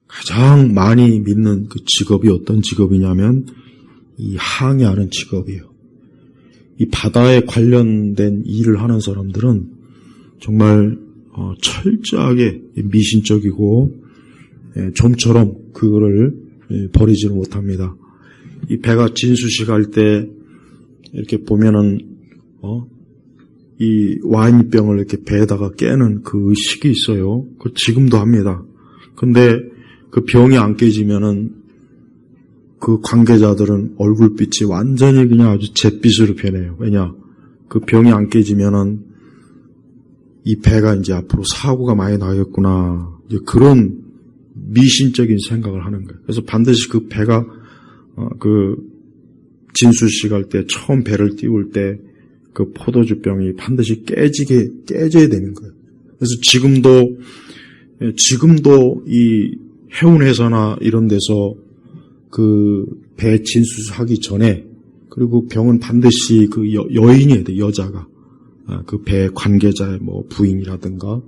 가장 많이 믿는 그 직업이 어떤 직업이냐면 이 항해하는 직업이에요. 이 바다에 관련된 일을 하는 사람들은 정말 철저하게 미신적이고 좀처럼 그거를 버리지는 못합니다. 이 배가 진수식 할 때 이렇게 보면은 이 와인병을 이렇게 배에다가 깨는 그 의식이 있어요. 그 지금도 합니다. 근데 그 병이 안 깨지면은 그 관계자들은 얼굴빛이 완전히 그냥 아주 잿빛으로 변해요. 왜냐? 그 병이 안 깨지면은 이 배가 이제 앞으로 사고가 많이 나겠구나. 이제 그런 미신적인 생각을 하는 거예요. 그래서 반드시 그 배가 그 진수식 할 때 처음 배를 띄울 때 그 포도주병이 반드시 깨져야 되는 거예요. 그래서 지금도 이 해운회사나 이런 데서 그 배 진수하기 전에, 그리고 병은 반드시 그 여인이어야 돼, 여자가. 그 배 관계자의 뭐 부인이라든가,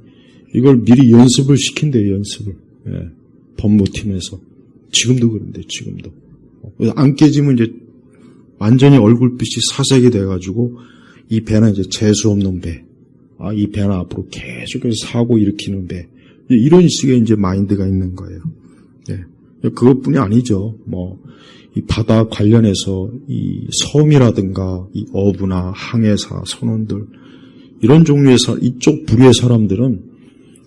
이걸 미리 연습을 시킨대요, 연습을. 예, 법무팀에서. 지금도 그런데, 지금도. 안 깨지면 이제 완전히 얼굴빛이 사색이 돼가지고, 이 배는 이제 재수 없는 배. 이 배는 앞으로 계속해서 사고 일으키는 배. 이런 식의 이제 마인드가 있는 거예요. 예. 그것뿐이 아니죠. 이 바다 관련해서 이 섬이라든가 이 어부나 항해사, 선원들, 이런 종류의 이쪽 부류의 사람들은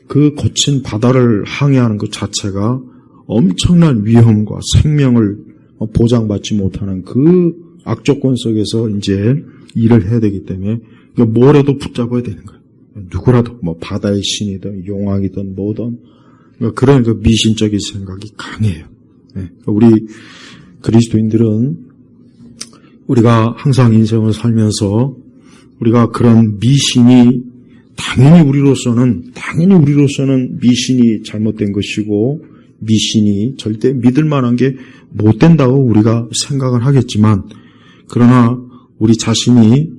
그 거친 바다를 항해하는 것 자체가 엄청난 위험과 생명을 보장받지 못하는 그 악조건 속에서 이제 일을 해야 되기 때문에 뭐라도 붙잡아야 되는 거예요. 누구라도 바다의 신이든 용왕이든 뭐든 그런 그 미신적인 생각이 강해요. 우리 그리스도인들은 우리가 항상 인생을 살면서 우리가 그런 미신이 당연히 우리로서는 미신이 잘못된 것이고 미신이 절대 믿을 만한 게 못 된다고 우리가 생각을 하겠지만, 그러나 우리 자신이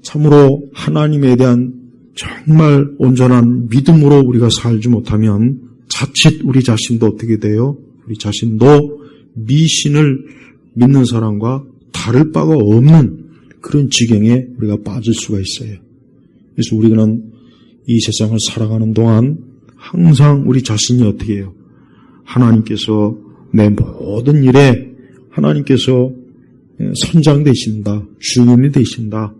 참으로 하나님에 대한 정말 온전한 믿음으로 우리가 살지 못하면 자칫 우리 자신도 어떻게 돼요? 우리 자신도 미신을 믿는 사람과 다를 바가 없는 그런 지경에 우리가 빠질 수가 있어요. 그래서 우리는 이 세상을 살아가는 동안 항상 우리 자신이 어떻게 해요? 하나님께서 내 모든 일에 하나님께서 선장 되신다, 주인이 되신다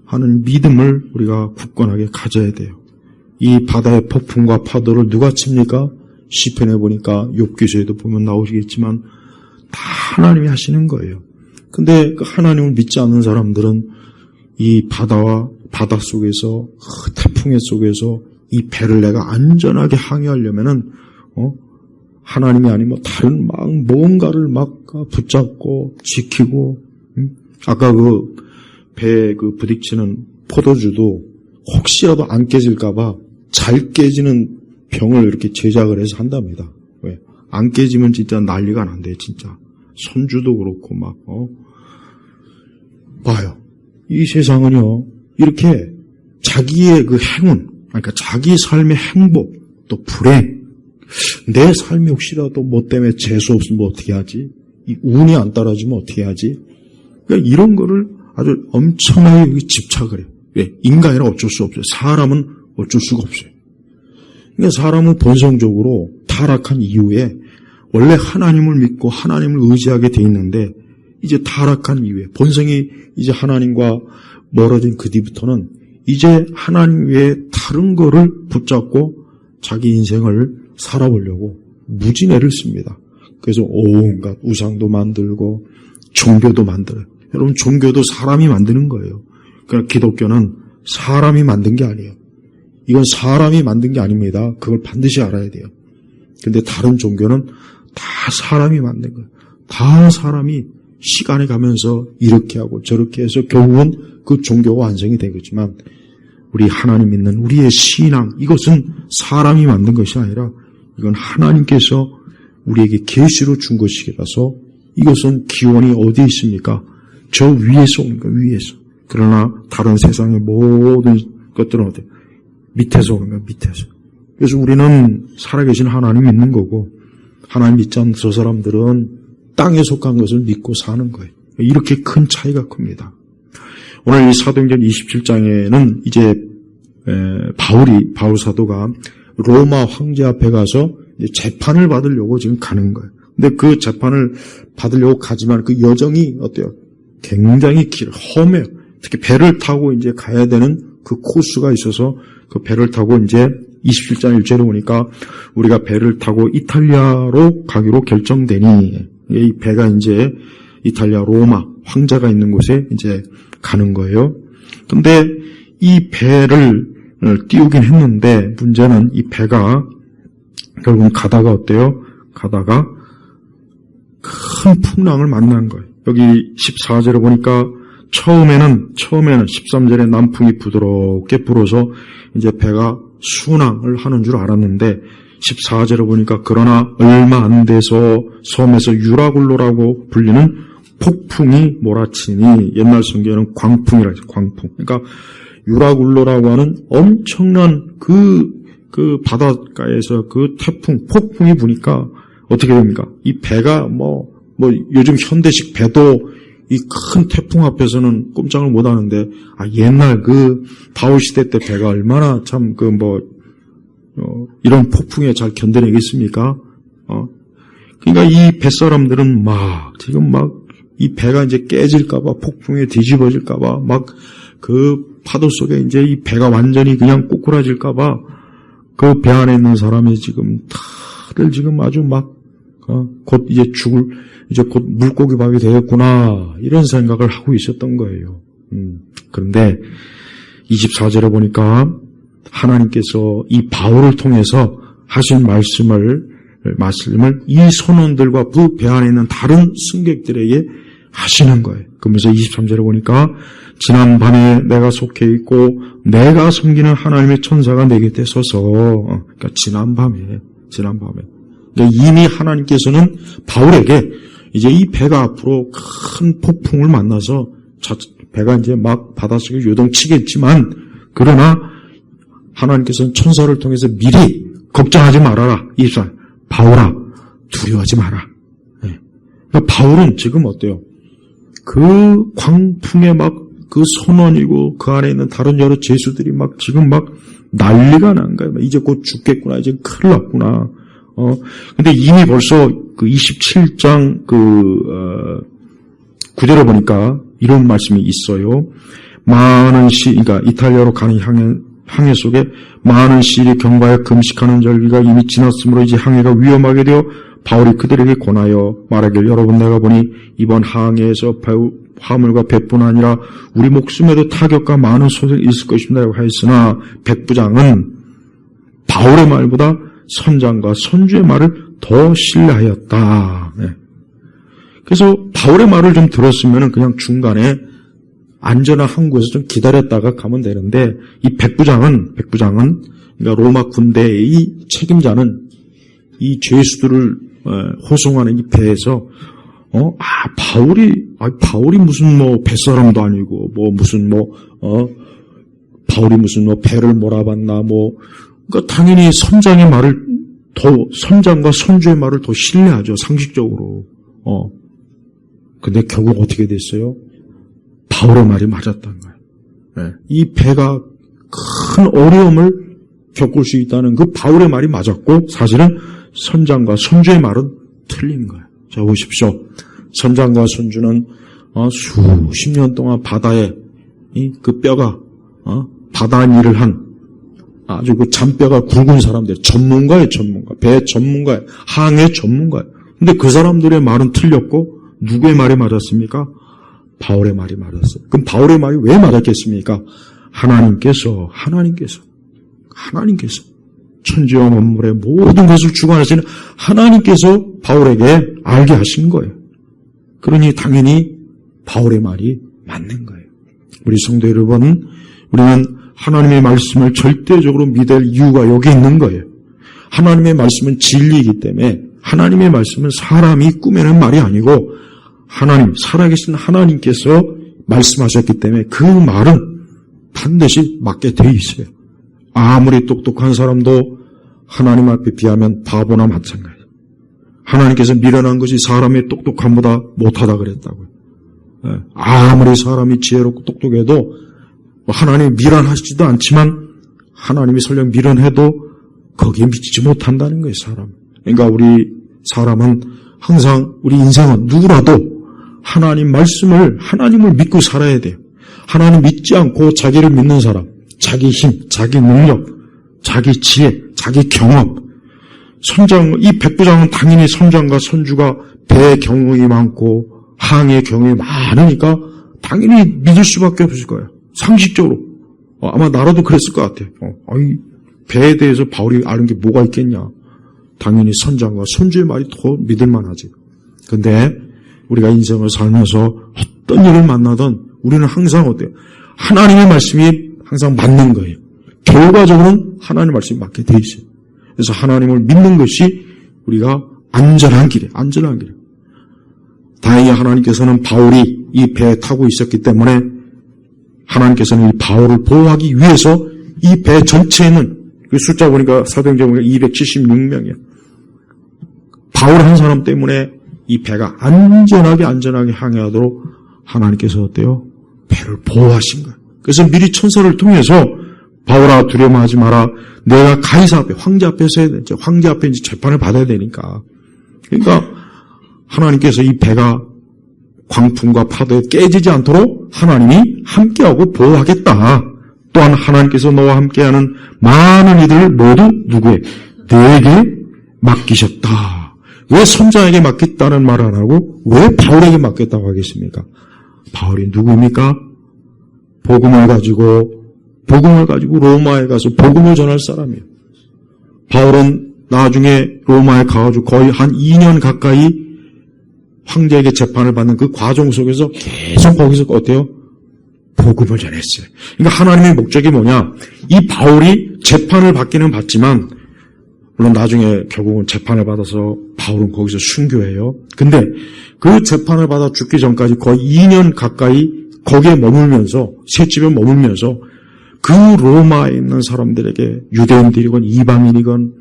하는 믿음을 우리가 굳건하게 가져야 돼요. 이 바다의 폭풍과 파도를 누가 칩니까? 시편에 보니까 욥기서에도 보면 나오시겠지만 다 하나님이 하시는 거예요. 근데 그 하나님을 믿지 않는 사람들은 이 바다 속에서, 태풍의 속에서 이 배를 내가 안전하게 항해하려면은 하나님이 아니면 다른 뭔가를 붙잡고 지키고, 아까 그 배에 부딪히는 포도주도 혹시라도 안 깨질까봐 잘 깨지는 병을 이렇게 제작을 해서 한답니다. 왜? 안 깨지면 진짜 난리가 난대, 진짜. 손주도 그렇고 봐요. 이 세상은요, 이렇게 자기의 그 행운, 그러니까 자기 삶의 행복, 또 불행, 내 삶이 혹시라도 뭐 때문에 재수 없으면 어떻게 하지? 이 운이 안 따라주면 어떻게 하지? 그러니까 이런 거를 아주 엄청나게 집착을 해요. 왜? 인간이라 어쩔 수 없어요. 사람은 어쩔 수가 없어요. 그러니까 사람은 본성적으로 타락한 이후에 원래 하나님을 믿고 하나님을 의지하게 돼 있는데, 이제 타락한 이후에 본성이 이제 하나님과 멀어진 그 뒤부터는 이제 하나님 외에 다른 거를 붙잡고 자기 인생을 살아보려고 무진애를 씁니다. 그래서 온갖 우상도 만들고 종교도 만들어요. 여러분, 종교도 사람이 만드는 거예요. 그러니까 기독교는 사람이 만든 게 아니에요. 이건 사람이 만든 게 아닙니다. 그걸 반드시 알아야 돼요. 근데 다른 종교는 다 사람이 만든 거예요. 다 사람이 시간이 가면서 이렇게 하고 저렇게 해서 결국은 그 종교가 완성이 되겠지만, 우리 하나님 믿는 우리의 신앙, 이것은 사람이 만든 것이 아니라 이건 하나님께서 우리에게 계시로 준 것이라서, 이것은 기원이 어디에 있습니까? 저 위에서 오는 거예요, 위에서. 그러나 다른 세상의 모든 것들은 어때요? 밑에서 오는 거예요, 밑에서. 그래서 우리는 살아계신 하나님 믿는 거고, 하나님 믿지 않는 저 사람들은 땅에 속한 것을 믿고 사는 거예요. 이렇게 큰 차이가 큽니다. 오늘 이 사도행전 27장에는 이제 바울 사도가 로마 황제 앞에 가서 재판을 받으려고 지금 가는 거예요. 근데 그 재판을 받으려고 가지만 그 여정이 어때요? 굉장히 험해요. 특히 배를 타고 이제 가야 되는 그 코스가 있어서 그 배를 타고 이제 27장 1절에 보니까 우리가 배를 타고 이탈리아로 가기로 결정되니 이 배가 이제 이탈리아 로마 황제가 있는 곳에 이제 가는 거예요. 근데 이 배를 띄우긴 했는데 문제는 이 배가 결국은 가다가 어때요? 가다가 큰 풍랑을 만난 거예요. 여기 14절에 보니까 처음에는 13절에 남풍이 부드럽게 불어서 이제 배가 순항을 하는 줄 알았는데 14절에 보니까 그러나 얼마 안 돼서 섬에서 유라굴로라고 불리는 폭풍이 몰아치니 옛날 성경에는 광풍이라 해서 광풍. 그러니까 유라굴로라고 하는 엄청난 그 바닷가에서 그 태풍, 폭풍이 부니까 어떻게 됩니까? 이 배가 뭐 요즘 현대식 배도 이 큰 태풍 앞에서는 꼼짝을 못 하는데, 옛날 그 바울 시대 때 배가 얼마나 참 이런 폭풍에 잘 견뎌내겠습니까? 그러니까 이 뱃사람들은 지금 이 배가 이제 깨질까봐, 폭풍에 뒤집어질까봐, 그 파도 속에 이제 이 배가 완전히 그냥 꼬꾸라질까봐, 그 배 안에 있는 사람이 지금 다들 지금 아주 곧 이제 곧 물고기 밥이 되겠구나, 이런 생각을 하고 있었던 거예요. 그런데 24절에 보니까 하나님께서 이 바울을 통해서 하신 말씀을 이 선원들과 그 배 안에 있는 다른 승객들에게 하시는 거예요. 그러면서 23절에 보니까 지난 밤에 내가 속해 있고 내가 섬기는 하나님의 천사가 내 곁에 서서, 그러니까 지난 밤에 그러니까 이미 하나님께서는 바울에게 이제 이 배가 앞으로 큰 폭풍을 만나서 배가 이제 막 바닷속에 요동치겠지만, 그러나 하나님께서는 천사를 통해서 미리 걱정하지 말아라. 바울아, 두려워하지 마라. 그러니까 바울은 지금 어때요? 그 광풍에 그 선원이고 그 안에 있는 다른 여러 죄수들이 지금 난리가 난 거예요. 이제 곧 죽겠구나. 이제 큰일 났구나. 근데 이미 벌써 그 27장 9절에 보니까 이런 말씀이 있어요. 그러니까 이탈리아로 가는 항해 속에 많은 시일이 경과에 금식하는 절기가 이미 지났으므로 이제 항해가 위험하게 되어 바울이 그들에게 권하여 말하길, 여러분 내가 보니 이번 항해에서 화물과 배뿐 아니라 우리 목숨에도 타격과 많은 소생이 있을 것입니다 하였으나 백부장은 바울의 말보다 선장과 선주의 말을 더 신뢰하였다. 그래서 바울의 말을 좀 들었으면 그냥 중간에 안전한 항구에서 좀 기다렸다가 가면 되는데, 이 백부장은 그러니까 로마 군대의 책임자는 이 죄수들을 호송하는 이 배에서 바울이 무슨 뱃사람도 아니고 바울이 무슨 배를 몰아봤나 그러니까 당연히 선장과 선주의 말을 더 신뢰하죠, 상식적으로. 근데 결국 어떻게 됐어요? 바울의 말이 맞았다는 거예요. 이 배가 큰 어려움을 겪을 수 있다는 그 바울의 말이 맞았고, 사실은 선장과 선주의 말은 틀린 거예요. 자, 보십시오. 선장과 선주는 수십 년 동안 바다에 그 뼈가 바다 일을 한 아주 그 잔뼈가 굵은 사람들, 전문가, 배 전문가예요. 항해 전문가예요. 근데 그 사람들의 말은 틀렸고, 누구의 말이 맞았습니까? 바울의 말이 맞았어요. 그럼 바울의 말이 왜 맞았겠습니까? 하나님께서 천지와 만물의 모든 것을 주관하시는 하나님께서 바울에게 알게 하신 거예요. 그러니 당연히 바울의 말이 맞는 거예요. 우리 성도 여러분, 우리는 하나님의 말씀을 절대적으로 믿을 이유가 여기 있는 거예요. 하나님의 말씀은 진리이기 때문에, 하나님의 말씀은 사람이 꾸며낸 말이 아니고 살아계신 하나님께서 말씀하셨기 때문에 그 말은 반드시 맞게 돼 있어요. 아무리 똑똑한 사람도 하나님 앞에 비하면 바보나 마찬가지예요. 하나님께서 미련한 것이 사람의 똑똑함보다 못하다 그랬다고요. 아무리 사람이 지혜롭고 똑똑해도 하나님이 미련하시지도 않지만 하나님이 설령 미련해도 거기에 미치지 못한다는 거예요, 사람. 그러니까 우리 사람은 항상 우리 인생은 누구라도 하나님 말씀을, 하나님을 믿고 살아야 돼요. 하나님 믿지 않고 자기를 믿는 사람, 자기 힘, 자기 능력, 자기 지혜, 자기 경험. 이 백부장은 당연히 선장과 선주가 배의 경험이 많고 항해의 경험이 많으니까 당연히 믿을 수밖에 없을 거예요. 상식적으로. 아마 나라도 그랬을 것 같아요. 배에 대해서 바울이 아는 게 뭐가 있겠냐. 당연히 선장과 선주의 말이 더 믿을 만하지. 근데 우리가 인생을 살면서 어떤 일을 만나든 우리는 항상 어때요? 하나님의 말씀이 항상 맞는 거예요. 결과적으로는 하나님의 말씀이 맞게 돼 있어요. 그래서 하나님을 믿는 것이 우리가 안전한 길이에요. 안전한 길이에요. 다행히 하나님께서는 바울이 이 배에 타고 있었기 때문에 하나님께서는 이 바울을 보호하기 위해서 이 배 전체에는 그 숫자 보니까 사도행전 보니까 276명이에요. 바울 한 사람 때문에 이 배가 안전하게 항해하도록 하나님께서 어때요? 배를 보호하신 거예요. 그래서 미리 천사를 통해서 바울아 두려워하지 마라. 내가 가이사 앞에 황제 앞에서 해야 돼. 황제 앞에 이제 재판을 받아야 되니까. 그러니까 하나님께서 이 배가 광풍과 파도에 깨지지 않도록 하나님이 함께하고 보호하겠다. 또한 하나님께서 너와 함께하는 많은 이들을 모두 누구에? 내게 맡기셨다. 왜 선자에게 맡겼다는 말 안 하고 왜 바울에게 맡겼다고 하겠습니까? 바울이 누구입니까? 복음을 가지고 로마에 가서 복음을 전할 사람이에요. 바울은 나중에 로마에 가가지고 거의 한 2년 가까이 황제에게 재판을 받는 그 과정 속에서 계속 거기서 어때요? 복음을 전했어요. 그러니까 하나님의 목적이 뭐냐? 이 바울이 재판을 받기는 받지만 물론 나중에 결국은 재판을 받아서 바울은 거기서 순교해요. 근데 그 재판을 받아 죽기 전까지 거의 2년 가까이 거기에 머물면서 셋집에 머물면서 그 로마에 있는 사람들에게 유대인들이건 이방인이건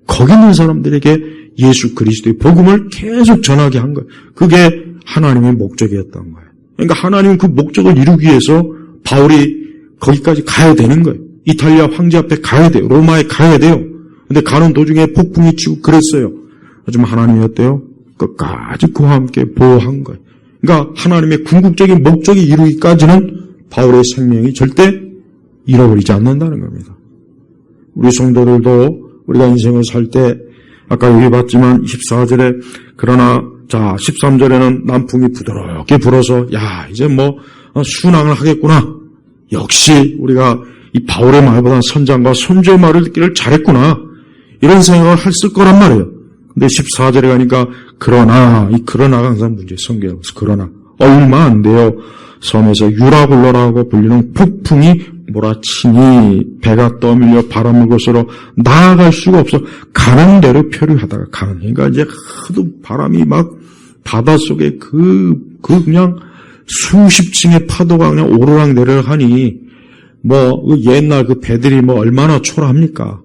거기 있는 사람들에게 예수 그리스도의 복음을 계속 전하게 한 거예요. 그게 하나님의 목적이었던 거예요. 그러니까 하나님은 그 목적을 이루기 위해서 바울이 거기까지 가야 되는 거예요. 이탈리아 황제 앞에 가야 돼요. 로마에 가야 돼요. 근데 가는 도중에 폭풍이 치고 그랬어요. 하지만 하나님이 어때요? 끝까지 그와 함께 보호한 거예요. 그러니까 하나님의 궁극적인 목적이 이루기까지는 바울의 생명이 절대 잃어버리지 않는다는 겁니다. 우리 성도들도 우리가 인생을 살 때 아까 여기 봤지만 14절에 그러나 자 13절에는 남풍이 부드럽게 불어서 야 이제 뭐 순항을 하겠구나. 역시 우리가 이 바울의 말보다 선장과 선주의 말을 듣기를 잘했구나. 이런 생각을 했을 거란 말이에요. 근데 14절에 가니까 그러나 이 그러나가 항상 문제 성경에서 그러나 얼마 안 돼요. 섬에서 유라굴로라고 불리는 폭풍이 몰아치니 배가 떠밀려 바람을 거스러 나아갈 수가 없어 가는 대로 표류하다가 가는. 그러니까 이제 하도 바람이 막 바닷속에 그냥 수십 층의 파도가 그냥 오르락 내리락 하니 뭐 옛날 그 배들이 뭐 얼마나 초라합니까?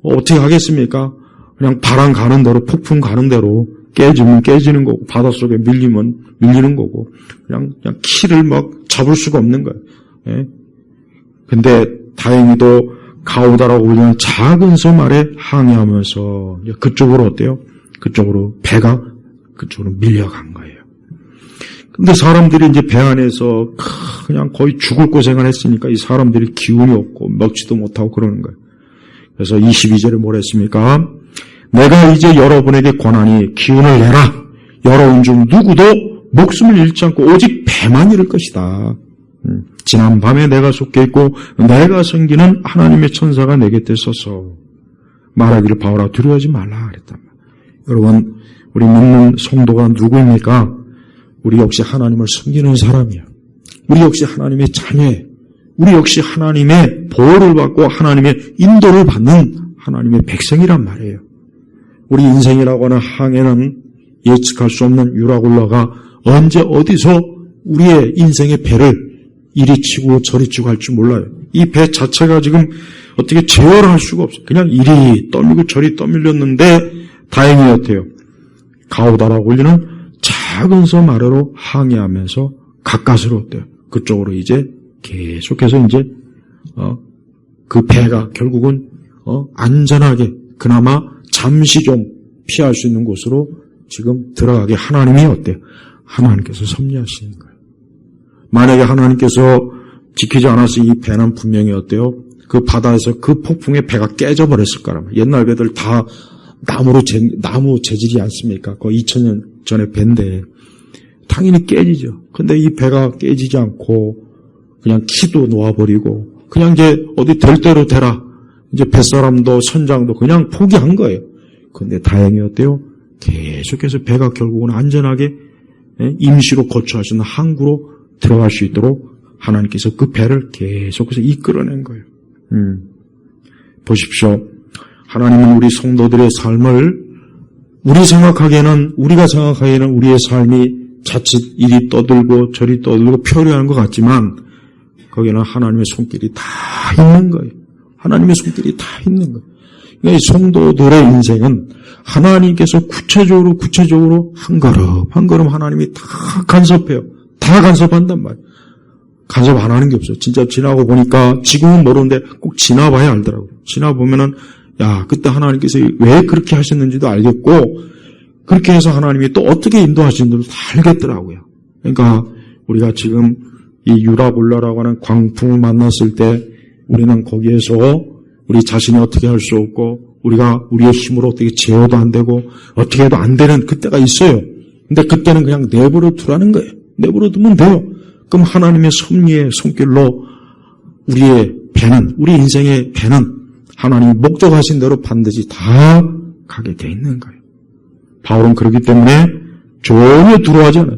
어떻게 하겠습니까? 그냥 바람 가는 대로 폭풍 가는 대로 깨지면 깨지는 거고 바닷속에 밀리면 밀리는 거고 그냥 키를 막 잡을 수가 없는 거예요. 예? 근데 다행히도 가우다라고 불리는 작은 섬 아래 항해하면서 그쪽으로 어때요? 그쪽으로 배가 그쪽으로 밀려간 거예요. 근데 사람들이 이제 배 안에서 그냥 거의 죽을 고생을 했으니까 이 사람들이 기운이 없고 먹지도 못하고 그러는 거예요. 그래서 22절에 뭐라 했습니까? 내가 이제 여러분에게 권하니 기운을 내라. 여러분 중 누구도 목숨을 잃지 않고 오직 배만 잃을 것이다. 지난 밤에 내가 속해 있고 내가 섬기는 하나님의 천사가 내 곁에 서서 말하기를 바울아 두려워하지 말라 그랬단 말이에요. 여러분 우리 믿는 성도가 누구입니까? 우리 역시 하나님을 섬기는 사람이에요. 우리 역시 하나님의 자녀예요. 우리 역시 하나님의 보호를 받고 하나님의 인도를 받는 하나님의 백성이란 말이에요. 우리 인생이라고 하는 항해는 예측할 수 없는 유라굴라가 언제 어디서 우리의 인생의 배를 이리 치고 저리 치고 할 줄 몰라요. 이 배 자체가 지금 어떻게 제어를 할 수가 없어요. 그냥 이리 떠밀고 저리 떠밀렸는데 다행이었대요. 가오다라고 울리는 작은 섬 아래로 항해하면서 가까스로 어때요? 그쪽으로 이제 계속해서 이제 그 배가 결국은 안전하게 그나마 잠시 좀 피할 수 있는 곳으로 지금 들어가게 하나님이 어때요? 하나님께서 섭리하시는 거예요. 만약에 하나님께서 지키지 않아서 이 배는 분명히 어때요? 그 바다에서 그 폭풍에 배가 깨져버렸을 거라면 옛날 배들 다 나무 재질이 않습니까? 거의 2000년 전에 배인데 당연히 깨지죠. 근데 이 배가 깨지지 않고 그냥 키도 놓아버리고 그냥 이제 어디 될 대로 되라. 이제 뱃사람도 선장도 그냥 포기한 거예요. 근데 다행히 어때요? 계속해서 배가 결국은 안전하게 임시로 거주할 수 있는 항구로 들어갈 수 있도록 하나님께서 그 배를 계속해서 이끌어낸 거예요. 보십시오. 하나님은 우리 성도들의 삶을 우리가 생각하기에는 우리의 삶이 자칫 이리 떠들고 저리 떠들고 표류하는 것 같지만 거기는 하나님의 손길이 다 있는 거예요. 하나님의 손길이 다 있는 거예요. 그러니까 이 성도들의 인생은 하나님께서 구체적으로 한 걸음 하나님이 다 간섭해요. 다 간섭한단 말이에요. 간섭 안 하는 게 없어요. 진짜 지나고 보니까 지금은 모르는데 꼭 지나봐야 알더라고요. 지나보면은 그때 하나님께서 왜 그렇게 하셨는지도 알겠고 그렇게 해서 하나님이 또 어떻게 인도하시는지도 다 알겠더라고요. 그러니까 우리가 지금 이 유라볼라라고 하는 광풍을 만났을 때 우리는 거기에서 우리 자신이 어떻게 할 수 없고 우리가 우리의 힘으로 어떻게 제어도 안 되고 어떻게 해도 안 되는 그때가 있어요. 근데 그때는 그냥 내버려 두라는 거예요. 내버려 두면 돼요. 그럼 하나님의 섭리의 손길로 우리의 배는, 우리 인생의 배는 하나님이 목적하신 대로 반드시 다 가게 돼 있는 거예요. 바울은 그렇기 때문에 전혀 두려워하지 않았어요.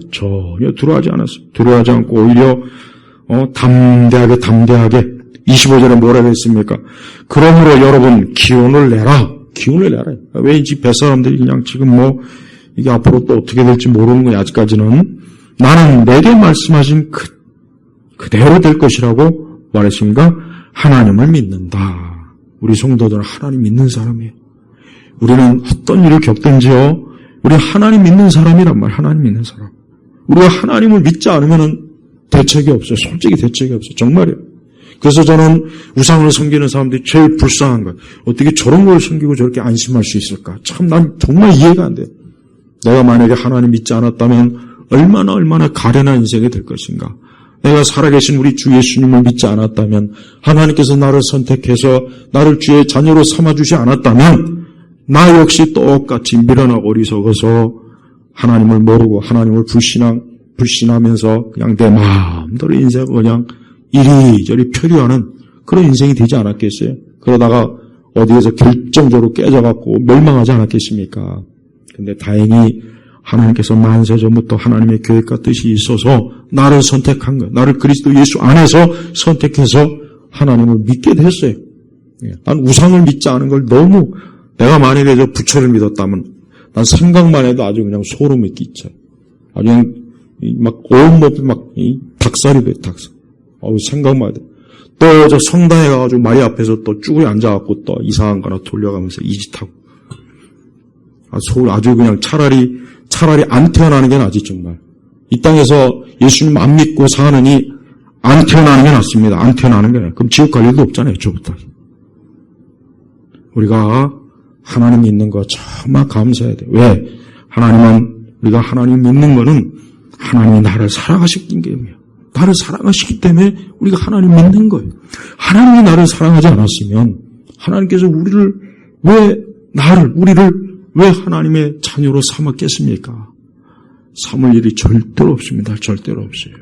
두려워하지 않고 오히려 담대하게 25절에 뭐라고 했습니까? 그러므로 여러분 기운을 내라. 왜인지 뱃사람들이 그냥 지금 이게 앞으로 또 어떻게 될지 모르는 거예요. 아직까지는. 나는 내게 말씀하신 그대로 될 것이라고 말했습니까? 하나님을 믿는다. 우리 성도들은 하나님 믿는 사람이에요. 우리는 어떤 일을 겪든지요. 우리 하나님 믿는 사람이란 말이에요. 하나님 믿는 사람. 우리가 하나님을 믿지 않으면 대책이 없어요. 솔직히 대책이 없어요. 정말이에요. 그래서 저는 우상을 섬기는 사람들이 제일 불쌍한 거예요. 어떻게 저런 걸 섬기고 저렇게 안심할 수 있을까? 참 난 정말 이해가 안 돼요. 내가 만약에 하나님 믿지 않았다면 얼마나 가련한 인생이 될 것인가. 내가 살아계신 우리 주 예수님을 믿지 않았다면 하나님께서 나를 선택해서 나를 주의 자녀로 삼아주지 않았다면 나 역시 똑같이 미련하고 어리석어서 하나님을 모르고 하나님을 불신하면서 그냥 내 마음대로 인생을 그냥 이리저리 표류하는 그런 인생이 되지 않았겠어요? 그러다가 어디에서 결정적으로 깨져갖고 멸망하지 않았겠습니까? 근데 다행히 하나님께서 만세 전부터 하나님의 계획과 뜻이 있어서 나를 선택한 거예요. 나를 그리스도 예수 안에서 선택해서 하나님을 믿게 됐어요. 난 우상을 믿지 않은 걸 너무 내가 만약에 저 부처를 믿었다면 난 생각만 해도 아주 그냥 소름이 끼쳐. 아주 그냥 막 온몸이 막 닭살이 돼, 닭살. 생각만 해도. 또 저 성당에 가가지고 마리 앞에서 또 쭈그려 앉아갖고 또 이상한 거나 돌려가면서 이짓하고. 아주 그냥 차라리 안 태어나는 게 낫지, 정말. 이 땅에서 예수님 안 믿고 사느니 안 태어나는 게 낫습니다. 안 태어나는 게 나아요. 그럼 지옥 갈 일도 없잖아요, 저부터. 우리가 하나님 믿는 거 정말 감사해야 돼요. 왜? 우리가 하나님 믿는 거는 하나님이 나를 사랑하셨기 때문이에요. 나를 사랑하시기 때문에 우리가 하나님 믿는 거예요. 하나님이 나를 사랑하지 않았으면 하나님께서 우리를 왜 하나님의 자녀로 삼았겠습니까? 삼을 일이 절대로 없습니다. 절대로 없어요.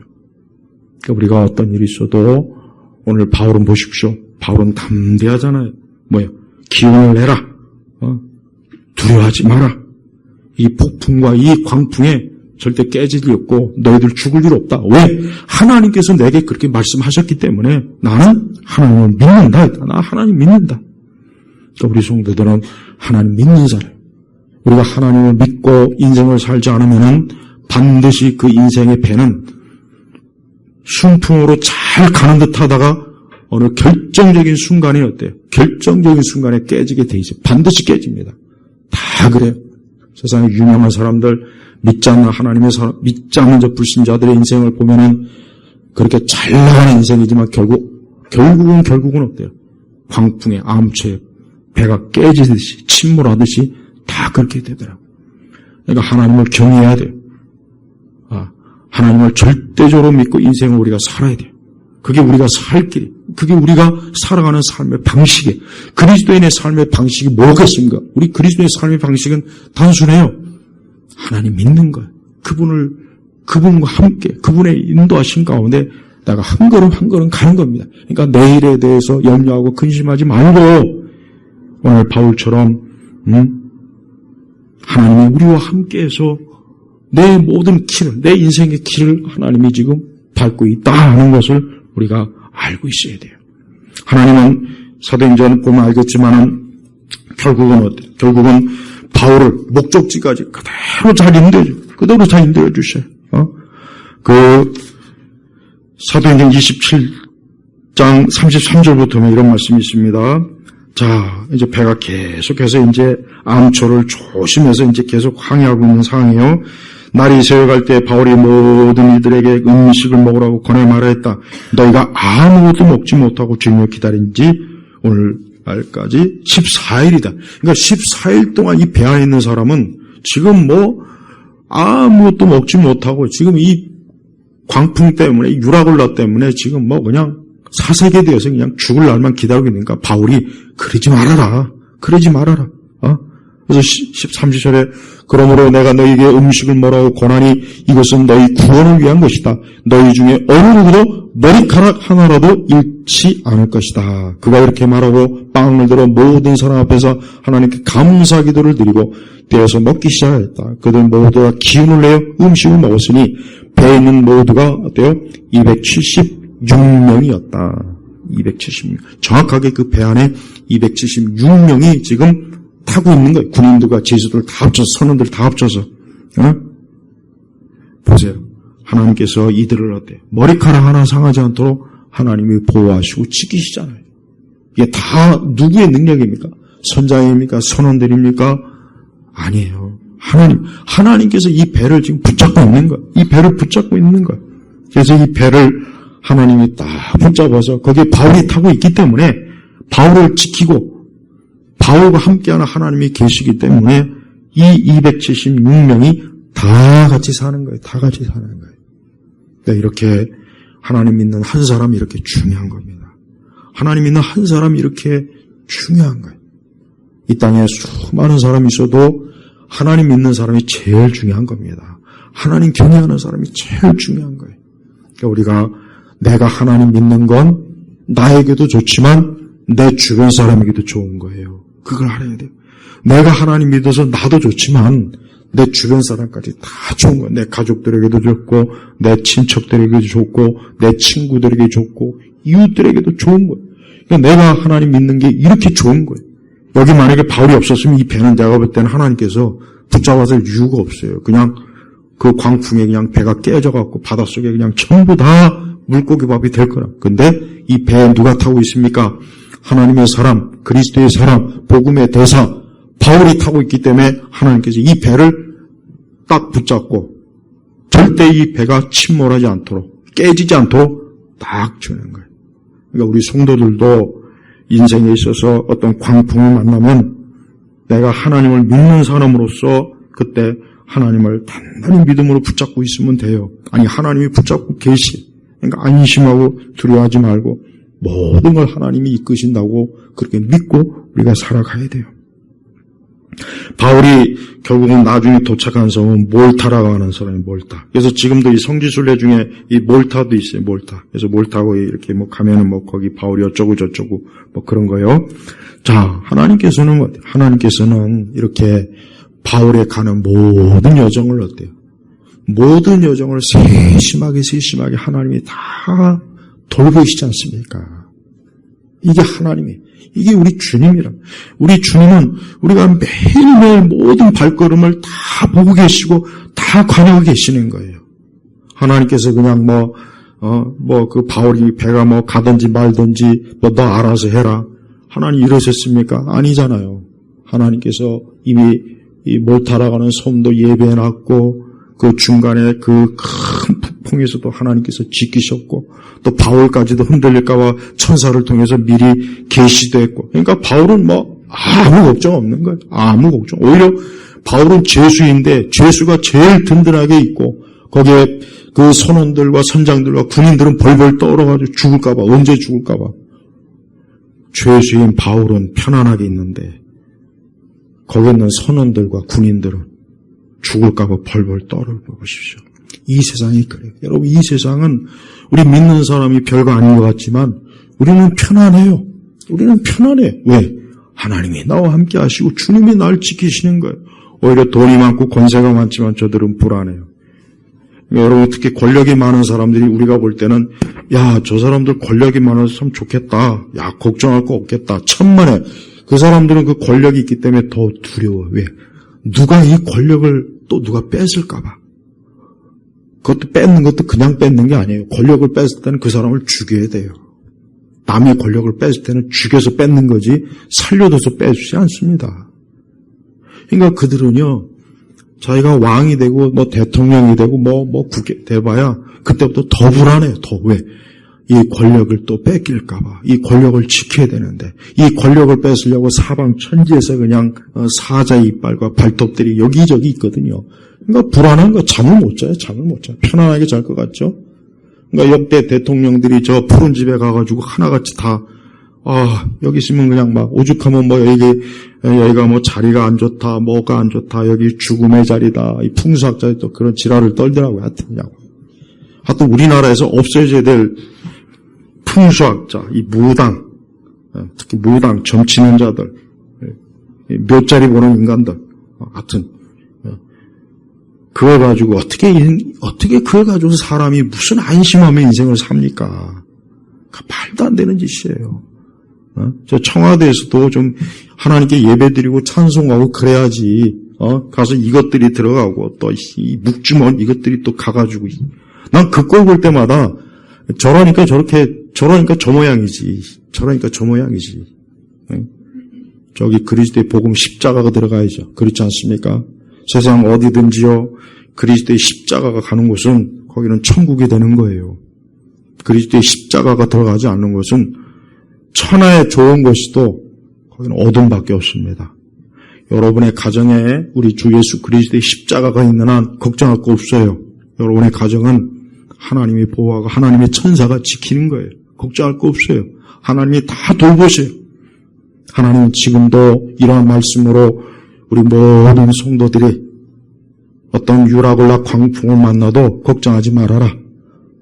그러니까 우리가 어떤 일이 있어도 오늘 바울은 보십시오. 바울은 담대하잖아요. 기운을 내라. 두려워하지 마라. 이 폭풍과 이 광풍에 절대 깨질 일 없고 너희들 죽을 일 없다. 왜? 하나님께서 내게 그렇게 말씀하셨기 때문에 나는 하나님을 믿는다. 나 하나님 믿는다. 그러니까 우리 성도들은 하나님 믿는 사람. 우리가 하나님을 믿고 인생을 살지 않으면 반드시 그 인생의 배는 순풍으로 잘 가는 듯 하다가 어느 결정적인 순간이 어때요? 결정적인 순간에 깨지게 돼 있어요. 반드시 깨집니다. 다 그래요. 세상에 유명한 사람들, 믿지 않는 하나님의 사람, 믿지 않는 저 불신자들의 인생을 보면은 그렇게 잘 나가는 인생이지만 결국은 어때요? 광풍에, 암초에 배가 깨지듯이, 침몰하듯이 다 그렇게 되더라고요. 그러니까 하나님을 경외해야 돼요. 하나님을 절대적으로 믿고 인생을 우리가 살아야 돼요. 그게 우리가 살 길이, 그게 우리가 살아가는 삶의 방식이에요. 그리스도인의 삶의 방식이 뭐겠습니까? 우리 그리스도인의 삶의 방식은 단순해요. 하나님 믿는 거예요. 그분과 함께, 그분의 인도하신 가운데 내가 한 걸음 한 걸음 가는 겁니다. 그러니까 내일에 대해서 염려하고 근심하지 말고, 오늘 바울처럼, 하나님이 우리와 함께해서 내 모든 길을, 내 인생의 길을 하나님이 지금 밟고 있다 하는 것을 우리가 알고 있어야 돼요. 하나님은 사도행전 보면 알겠지만은 결국은 어때요? 결국은 바울을 목적지까지 그대로 잘 인도해 주셔요. 사도행전 27장 33절부터는 이런 말씀이 있습니다. 자, 이제 배가 계속해서 이제 암초를 조심해서 이제 계속 항해하고 있는 상황이에요. 날이 새어갈 때 바울이 모든 이들에게 음식을 먹으라고 권해 말하였다. 너희가 아무것도 먹지 못하고 주님을 기다린 지 오늘날까지 14일이다. 그러니까 14일 동안 이 배 안에 있는 사람은 지금 아무것도 먹지 못하고 지금 이 광풍 때문에, 유라굴라 때문에 지금 그냥 사색에 대해서 그냥 죽을 날만 기다리고 있으니까 바울이 그러지 말아라. 그래서 13절에 그러므로 내가 너희에게 음식을 먹으라고 권하니 이것은 너희 구원을 위한 것이다. 너희 중에 어느 누구도 머리카락 하나라도 잃지 않을 것이다. 그가 이렇게 말하고 빵을 들어 모든 사람 앞에서 하나님께 감사 기도를 드리고 떼어서 먹기 시작했다. 그들 모두가 기운을 내어 음식을 먹었으니 배에 있는 모두가 어때요? 276명이었다. 276명. 정확하게 그 배 안에 276명이 지금 타고 있는 거예요. 군인들과 제수들 다 합쳐서, 선원들 다 합쳐서. 보세요. 하나님께서 이들을 어때요? 머리카락 하나 상하지 않도록 하나님이 보호하시고 지키시잖아요. 이게 다 누구의 능력입니까? 선장입니까? 선원들입니까? 아니에요. 하나님께서 이 배를 지금 붙잡고 있는 거예요. 이 배를 붙잡고 있는 거예요. 그래서 이 배를 하나님이 딱 붙잡아서 거기에 바울이 타고 있기 때문에 바울을 지키고 바울과 함께하는 하나님이 계시기 때문에 이 276명이 다 같이 사는 거예요. 다 같이 사는 거예요. 그러니까 이렇게 하나님 믿는 한 사람이 이렇게 중요한 겁니다. 하나님 믿는 한 사람이 이렇게 중요한 거예요. 이 땅에 수많은 사람이 있어도 하나님 믿는 사람이 제일 중요한 겁니다. 하나님 경외하는 사람이 제일 중요한 거예요. 그러니까 우리가 내가 하나님 믿는 건 나에게도 좋지만 내 주변 사람에게도 좋은 거예요. 그걸 알아야 돼요. 내가 하나님 믿어서 나도 좋지만 내 주변 사람까지 다 좋은 거예요. 내 가족들에게도 좋고 내 친척들에게도 좋고 내 친구들에게 좋고 이웃들에게도 좋은 거예요. 그러니까 내가 하나님 믿는 게 이렇게 좋은 거예요. 여기 만약에 바울이 없었으면 이 배는 내가 볼 때는 하나님께서 붙잡아서 이유가 없어요. 그냥 그 광풍에 그냥 배가 깨져갖고 바닷속에 그냥 전부 다 물고기 밥이 될 거라. 근데 이 배에 누가 타고 있습니까? 하나님의 사람, 그리스도의 사람, 복음의 대사, 바울이 타고 있기 때문에 하나님께서 이 배를 딱 붙잡고 절대 이 배가 침몰하지 않도록, 깨지지 않도록 딱 주는 거예요. 그러니까 우리 성도들도 인생에 있어서 어떤 광풍을 만나면 내가 하나님을 믿는 사람으로서 그때 하나님을 단단히 믿음으로 붙잡고 있으면 돼요. 아니, 하나님이 붙잡고 계시. 그러니까 안심하고 두려워하지 말고 모든 걸 하나님이 이끄신다고 그렇게 믿고 우리가 살아가야 돼요. 바울이 결국은 나중에 도착한 섬은 몰타라고 하는 사람이 몰타. 그래서 지금도 이 성지순례 중에 이 몰타도 있어요. 몰타. 그래서 몰타고 이렇게 가면은 거기 바울이 어쩌고 저쩌고 그런 거요. 자, 하나님께서는 이렇게 바울에 가는 모든 여정을 어때요? 모든 여정을 세심하게 하나님이 다 돌보시지 않습니까? 이게 이게 우리 주님이라. 우리 주님은 우리가 매일매일 모든 발걸음을 다 보고 계시고 다 관여하고 계시는 거예요. 하나님께서 그냥 그 바울이 배가 가든지 말든지 너 알아서 해라. 하나님 이러셨습니까? 아니잖아요. 하나님께서 이미 이 몰타라가는 섬도 예배해놨고 그 중간에 그 큰 폭풍에서도 하나님께서 지키셨고 또 바울까지도 흔들릴까봐 천사를 통해서 미리 계시도 했고 그러니까 바울은 뭐 아무 걱정 없는 거예요. 아무 걱정. 오히려 바울은 죄수인데 죄수가 제일 든든하게 있고 거기에 그 선원들과 선장들과 군인들은 벌벌 떨어가지고 죽을까봐 언제 죽을까봐 죄수인 바울은 편안하게 있는데 거기에 있는 선원들과 군인들은 죽을까봐 벌벌 떨고 보십시오. 이 세상이 그래요. 여러분 이 세상은 우리 믿는 사람이 별거 아닌 것 같지만 우리는 편안해요. 우리는 편안해. 왜? 하나님이 나와 함께 하시고 주님이 날 지키시는 거예요. 오히려 돈이 많고 권세가 많지만 저들은 불안해요. 여러분 특히 권력이 많은 사람들이 우리가 볼 때는 야, 저 사람들 권력이 많아서 참 좋겠다. 야, 걱정할 거 없겠다. 천만에 그 사람들은 그 권력이 있기 때문에 더 두려워. 왜? 누가 이 권력을 또 누가 뺏을까 봐. 그것도 뺏는 것도 그냥 뺏는 게 아니에요. 권력을 뺏을 때는 그 사람을 죽여야 돼요. 남의 권력을 뺏을 때는 죽여서 뺏는 거지 살려둬서 빼주지 않습니다. 그러니까 그들은요. 자기가 왕이 되고 뭐 대통령이 되고 뭐 국회 돼봐야 그때부터 더 불안해요. 더 왜? 이 권력을 또 뺏길까 봐. 이 권력을 지켜야 되는데 이 권력을 뺏으려고 사방 천지에서 그냥 사자의 이빨과 발톱들이 여기저기 있거든요. 그러니까 불안한 거 잠을 못 자요. 잠을 못 자요. 편안하게 잘 것 같죠? 그러니까 역대 대통령들이 저 푸른 집에 가가지고 하나같이 다 여기 있으면 그냥 막 오죽하면 뭐 여기가 뭐 자리가 안 좋다, 뭐가 안 좋다, 여기 죽음의 자리다, 이 풍수학자들 또 그런 지랄을 떨더라고요. 하여튼 우리나라에서 없어져야 될 풍수학자, 이 무당, 특히 무당, 점치는 자들, 묘자리 보는 인간들, 하여튼 그걸 가지고 어떻게 그걸 가지고 사람이 무슨 안심하며 인생을 삽니까? 말도 안 되는 짓이에요. 저 청와대에서도 좀 하나님께 예배드리고 찬송하고 그래야지. 가서 이것들이 들어가고 또 이 묵주먼 이것들이 또 가가지고 난 그 꼴 볼 때마다 저러니까 저 모양이지. 저러니까 저 모양이지. 저기 그리스도의 복음 십자가가 들어가야죠. 그렇지 않습니까? 세상 어디든지요. 그리스도의 십자가가 가는 곳은 거기는 천국이 되는 거예요. 그리스도의 십자가가 들어가지 않는 것은 천하의 좋은 것이도 거기는 어둠밖에 없습니다. 여러분의 가정에 우리 주 예수 그리스도의 십자가가 있는 한 걱정할 거 없어요. 여러분의 가정은 하나님이 보호하고 하나님의 천사가 지키는 거예요. 걱정할 거 없어요. 하나님이 다 돌보세요. 하나님은 지금도 이러한 말씀으로 우리 모든 성도들이 어떤 유라굴라 광풍을 만나도 걱정하지 말아라.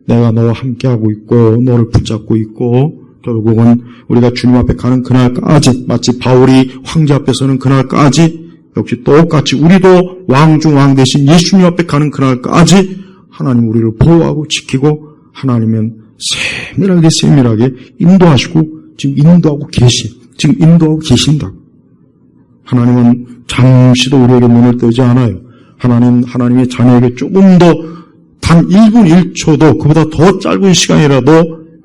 내가 너와 함께하고 있고 너를 붙잡고 있고 결국은 우리가 주님 앞에 가는 그날까지 마치 바울이 황제 앞에 서는 그날까지 역시 똑같이 우리도 왕 중 왕 대신 예수님 앞에 가는 그날까지 하나님 우리를 보호하고 지키고 하나님은 세밀하게 인도하시고 지금 인도하고 계신다. 하나님은 잠시도 우리에게 눈을 뜨지 않아요. 하나님의 자녀에게 조금 더 단 1분 1초도 그보다 더 짧은 시간이라도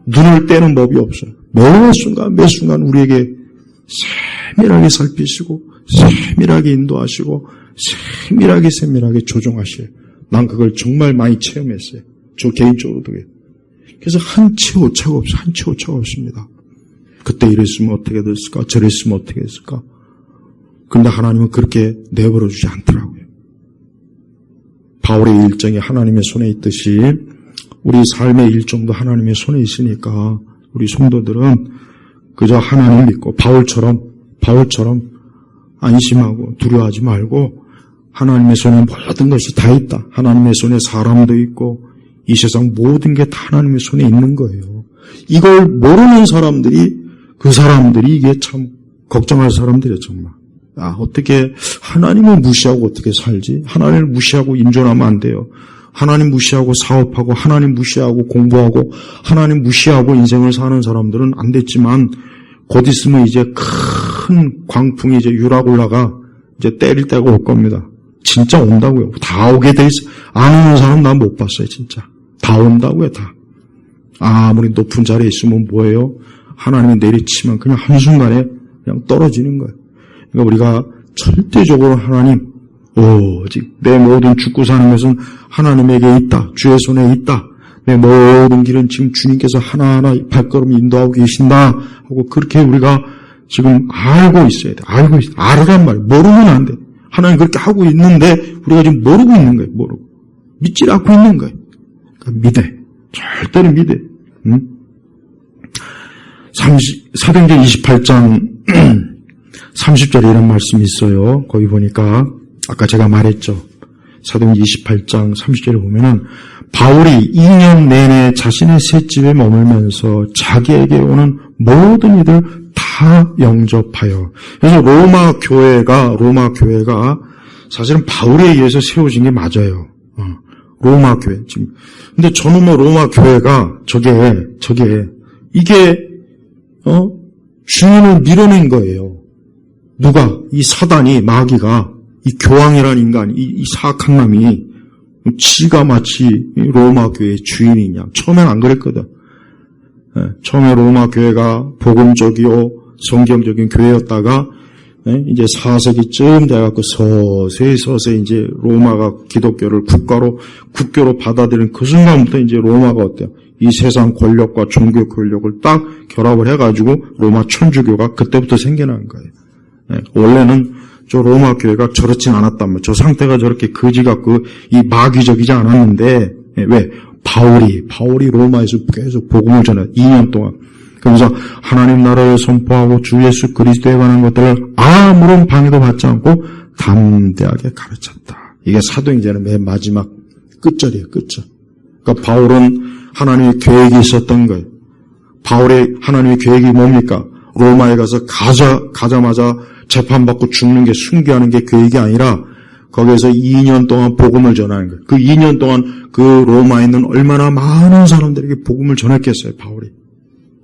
눈을 떼는 법이 없어요. 매 순간 우리에게 세밀하게 살피시고 세밀하게 인도하시고 세밀하게 조종하셔요. 난 그걸 정말 많이 체험했어요. 저 개인적으로도. 그래서 한 채 오차가 없습니다. 그때 이랬으면 어떻게 됐을까? 저랬으면 어떻게 됐을까? 근데 하나님은 그렇게 내버려 주지 않더라고요. 바울의 일정이 하나님의 손에 있듯이 우리 삶의 일정도 하나님의 손에 있으니까 우리 성도들은 그저 하나님 믿고 바울처럼 안심하고 두려워하지 말고 하나님의 손에 모든 것이 다 있다. 하나님의 손에 사람도 있고 이 세상 모든 게 다 하나님의 손에 있는 거예요. 이걸 모르는 사람들이 이게 참 걱정할 사람들이에요. 정말. 어떻게 하나님을 무시하고 어떻게 살지? 하나님을 무시하고 인존하면 안 돼요. 하나님 무시하고 사업하고 하나님 무시하고 공부하고 하나님 무시하고 인생을 사는 사람들은 안 됐지만 곧 있으면 이제 큰 광풍이 이제 유라굴라가 이제 때릴 때가 올 겁니다. 진짜 온다고요. 다 오게 돼 있어. 안 오는 사람 난 못 봤어요. 진짜. 다 온다고요. 다. 아무리 높은 자리에 있으면 뭐예요? 하나님이 내리치면 그냥 한순간에 그냥 떨어지는 거예요. 그러니까 우리가 절대적으로 하나님 오직 내 모든 죽고 사는 것은 하나님에게 있다. 주의 손에 있다. 내 모든 길은 지금 주님께서 하나하나 발걸음 인도하고 계신다. 하고 그렇게 우리가 지금 알고 있어야 돼. 알으란 말이야. 모르면 안 돼. 하나님 그렇게 하고 있는데 우리가 지금 모르고 있는 거예요. 모르고. 믿지 않고 있는 거예요. 그러니까 믿어. 절대로 믿어. 응? 사도행전 28장 30절에 이런 말씀이 있어요. 거기 보니까 아까 제가 말했죠. 사도행전 28장 30절에 보면은 바울이 2년 내내 자신의 셋집에 머물면서 자기에게 오는 모든 이들 다 영접하여. 그래서 로마 교회가 사실은 바울에 의해서 세워진 게 맞아요. 로마 교회 지금. 근데 저놈의 로마 교회가 저게 이게 주님을 밀어낸 거예요. 누가? 이 사단이, 마귀가, 이 교황이라는 인간, 이 사악한 놈이 지가 마치 로마 교회의 주인이냐. 처음엔 안 그랬거든. 처음에 로마 교회가 복음적이요 성경적인 교회였다가 이제 4세기쯤 돼갖고 서서히 이제 로마가 기독교를 국교로 받아들인 그 순간부터 이제 로마가 어때요? 이 세상 권력과 종교 권력을 딱 결합을 해가지고 로마 천주교가 그때부터 생겨난 거예요. 원래는 저 로마 교회가 저렇진 않았단 말이에요. 저 상태가 저렇게 거지 같고 이 마귀적이지 않았는데 왜? 바울이 로마에서 계속 복음을 전해 2년 동안. 그러면서 하나님 나라를 선포하고 주 예수 그리스도에 관한 것들을 아무런 방해도 받지 않고 담대하게 가르쳤다. 이게 사도행전의 맨 마지막 끝절이에요. 끝절. 그러니까 바울은 하나님의 계획이 있었던 거예요. 바울의 하나님의 계획이 뭡니까? 로마에 가서 가자마자 재판받고 죽는 게 순교하는 게 계획이 아니라 거기에서 2년 동안 복음을 전하는 거예요. 그 2년 동안 그 로마에 있는 얼마나 많은 사람들에게 복음을 전했겠어요, 바울이.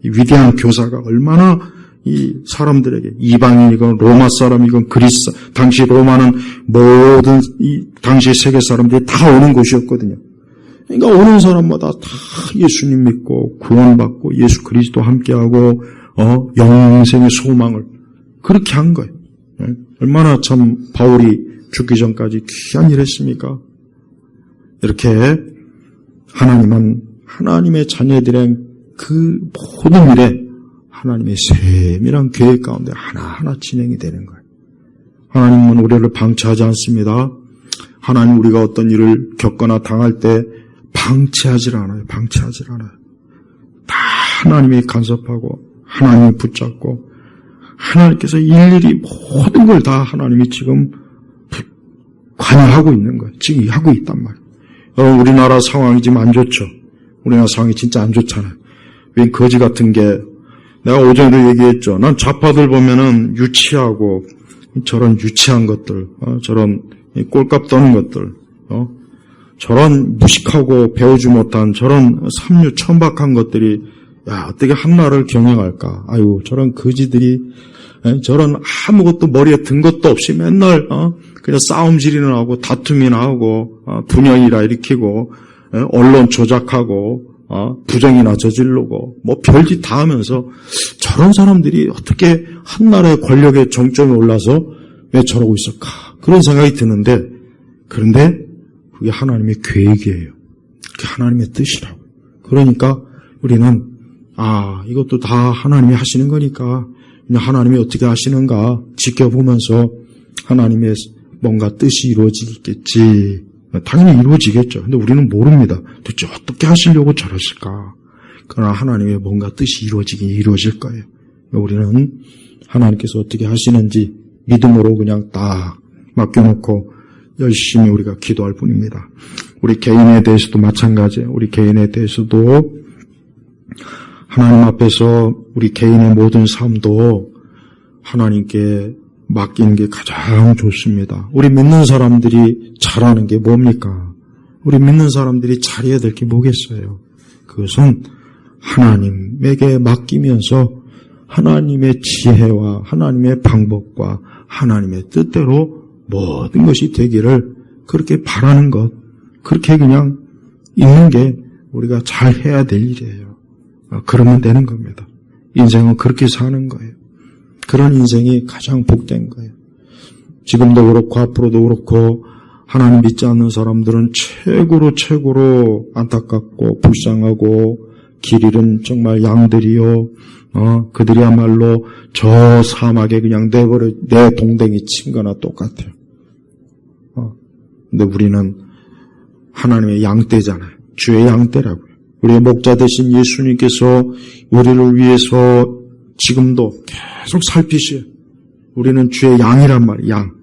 이 위대한 교사가 얼마나 이 사람들에게 이방인이건 로마 사람이건 그리스, 당시 로마는 모든 이 당시 세계 사람들이 다 오는 곳이었거든요. 그러니까 오는 사람마다 다 예수님 믿고 구원받고 예수 그리스도 함께하고 영생의 소망을 그렇게 한 거예요. 얼마나 참 바울이 죽기 전까지 귀한 일 했습니까? 이렇게 하나님은 하나님의 자녀들의 그 모든 일에 하나님의 세밀한 계획 가운데 하나하나 진행이 되는 거예요. 하나님은 우리를 방치하지 않습니다. 하나님 우리가 어떤 일을 겪거나 당할 때 방치하지 않아요. 다 하나님이 간섭하고 하나님이 붙잡고 하나님께서 일일이 모든 걸 다 하나님이 지금 관여하고 있는 거예요. 지금 하고 있단 말이에요. 여러분 우리나라 상황이 지금 안 좋죠. 우리나라 상황이 진짜 안 좋잖아요. 왜 거지 같은 게 내가 오전에도 얘기했죠. 난 좌파들 보면은 유치하고 저런 유치한 것들, 저런 꼴값 떠는 것들, 저런 무식하고 배우지 못한 저런 삼류 천박한 것들이 야 어떻게 한나라를 경영할까? 아유 저런 거지들이 저런 아무것도 머리에 든 것도 없이 맨날 그냥 싸움질이나 하고 다툼이나 하고 분열이나 일으키고 언론 조작하고 부정이나 저지르고 뭐 별짓 다 하면서 저런 사람들이 어떻게 한나라의 권력의 정점에 올라서 왜 저러고 있을까? 그런 생각이 드는데 그런데 그게 하나님의 계획이에요. 그게 하나님의 뜻이라고. 그러니까 우리는 이것도 다 하나님이 하시는 거니까 하나님이 어떻게 하시는가 지켜보면서 하나님의 뭔가 뜻이 이루어지겠지. 당연히 이루어지겠죠. 근데 우리는 모릅니다. 도대체 어떻게 하시려고 저러실까. 그러나 하나님의 뭔가 뜻이 이루어질 거예요. 우리는 하나님께서 어떻게 하시는지 믿음으로 그냥 딱 맡겨놓고 열심히 우리가 기도할 뿐입니다. 우리 개인에 대해서도 마찬가지예요. 우리 개인에 대해서도 하나님 앞에서 우리 개인의 모든 삶도 하나님께 맡기는 게 가장 좋습니다. 우리 믿는 사람들이 잘하는 게 뭡니까? 우리 믿는 사람들이 잘해야 될 게 뭐겠어요? 그것은 하나님에게 맡기면서 하나님의 지혜와 하나님의 방법과 하나님의 뜻대로 모든 것이 되기를 그렇게 바라는 것, 그렇게 그냥 있는 게 우리가 잘 해야 될 일이에요. 그러면 되는 겁니다. 인생은 그렇게 사는 거예요. 그런 인생이 가장 복된 거예요. 지금도 그렇고 앞으로도 그렇고 하나님 믿지 않는 사람들은 최고로 안타깝고 불쌍하고 길 잃은 정말 양들이요. 그들이야말로 저 사막에 그냥 내 동댕이 친 거나 똑같아요. 근데 우리는 하나님의 양떼잖아요. 주의 양떼라고요. 우리의 목자 되신 예수님께서 우리를 위해서 지금도 계속 살피셔요. 우리는 주의 양이란 말이에요. 양.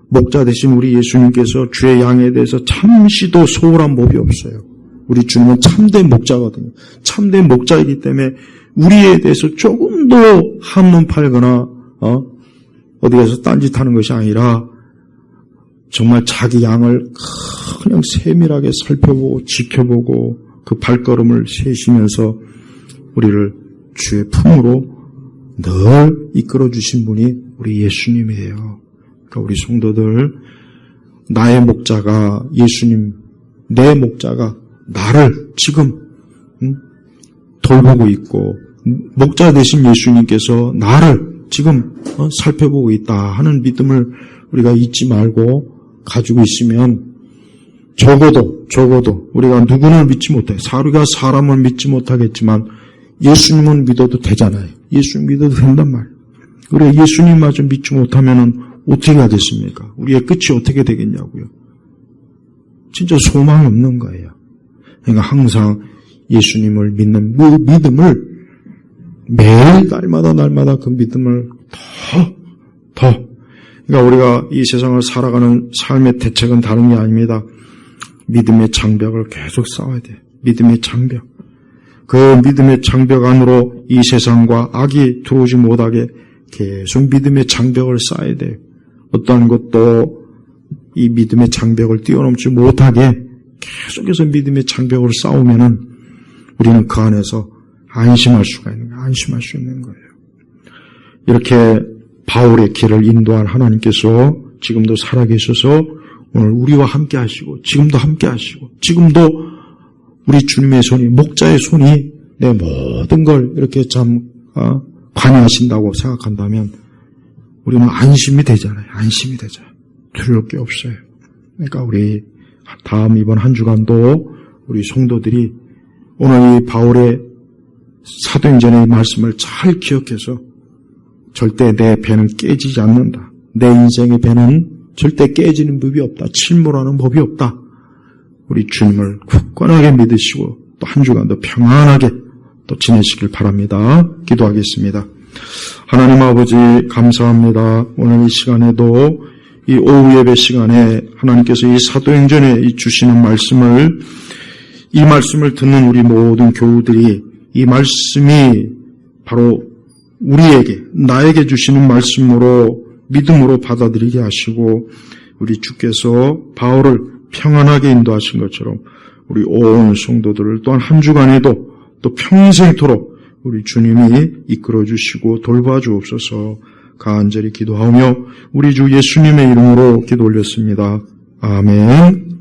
목자 되신 우리 예수님께서 주의 양에 대해서 잠시도 소홀한 법이 없어요. 우리 주님은 참된 목자거든요. 참된 목자이기 때문에 우리에 대해서 조금도 한눈 팔거나 어디 가서 딴짓하는 것이 아니라 정말 자기 양을 그냥 세밀하게 살펴보고 지켜보고 그 발걸음을 세시면서 우리를 주의 품으로 늘 이끌어 주신 분이 우리 예수님이에요. 그러니까 우리 성도들, 나의 목자가 예수님, 내 목자가 나를 지금 돌보고 있고 목자 되신 예수님께서 나를 지금 살펴보고 있다 하는 믿음을 우리가 잊지 말고 가지고 있으면 적어도 우리가 누구를 믿지 못해. 우리가 사람을 믿지 못하겠지만 예수님은 믿어도 되잖아요. 예수님 믿어도 된단 말이에요. 우리가 예수님마저 믿지 못하면 어떻게 하겠습니까? 우리의 끝이 어떻게 되겠냐고요. 진짜 소망이 없는 거예요. 그러니까 항상 예수님을 믿는 그 믿음을 매일 날마다 그 믿음을 더 그러니까 우리가 이 세상을 살아가는 삶의 대책은 다른 게 아닙니다. 믿음의 장벽을 계속 쌓아야 돼요. 믿음의 장벽. 그 믿음의 장벽 안으로 이 세상과 악이 들어오지 못하게 계속 믿음의 장벽을 쌓아야 돼요. 어떠한 것도 이 믿음의 장벽을 뛰어넘지 못하게 계속해서 믿음의 장벽을 쌓으면은 우리는 그 안에서 안심할 수가 있는 거예요. 안심할 수 있는 거예요. 이렇게 바울의 길을 인도한 하나님께서 지금도 살아계셔서 오늘 우리와 함께 하시고 지금도 함께 하시고 지금도 우리 주님의 손이 목자의 손이 내 모든 걸 이렇게 참 관여하신다고 생각한다면 우리는 안심이 되잖아요. 안심이 되잖아요. 두려울 게 없어요. 그러니까 우리 이번 한 주간도 우리 성도들이 오늘 이 바울의 사도행전의 말씀을 잘 기억해서 절대 내 배는 깨지지 않는다. 내 인생의 배는 절대 깨지는 법이 없다. 침몰하는 법이 없다. 우리 주님을 굳건하게 믿으시고 또 한 주간도 평안하게 또 지내시길 바랍니다. 기도하겠습니다. 하나님 아버지 감사합니다. 오늘 이 시간에도 이 오후 예배 시간에 하나님께서 이 사도행전에 주시는 말씀을 이 말씀을 듣는 우리 모든 교우들이 이 말씀이 바로 우리에게 나에게 주시는 말씀으로 믿음으로 받아들이게 하시고 우리 주께서 바울을 평안하게 인도하신 것처럼 우리 온 성도들을 또한 한 주간에도 또 평생토록 우리 주님이 이끌어 주시고 돌봐 주옵소서. 간절히 기도하며 우리 주 예수님의 이름으로 기도 올렸습니다. 아멘.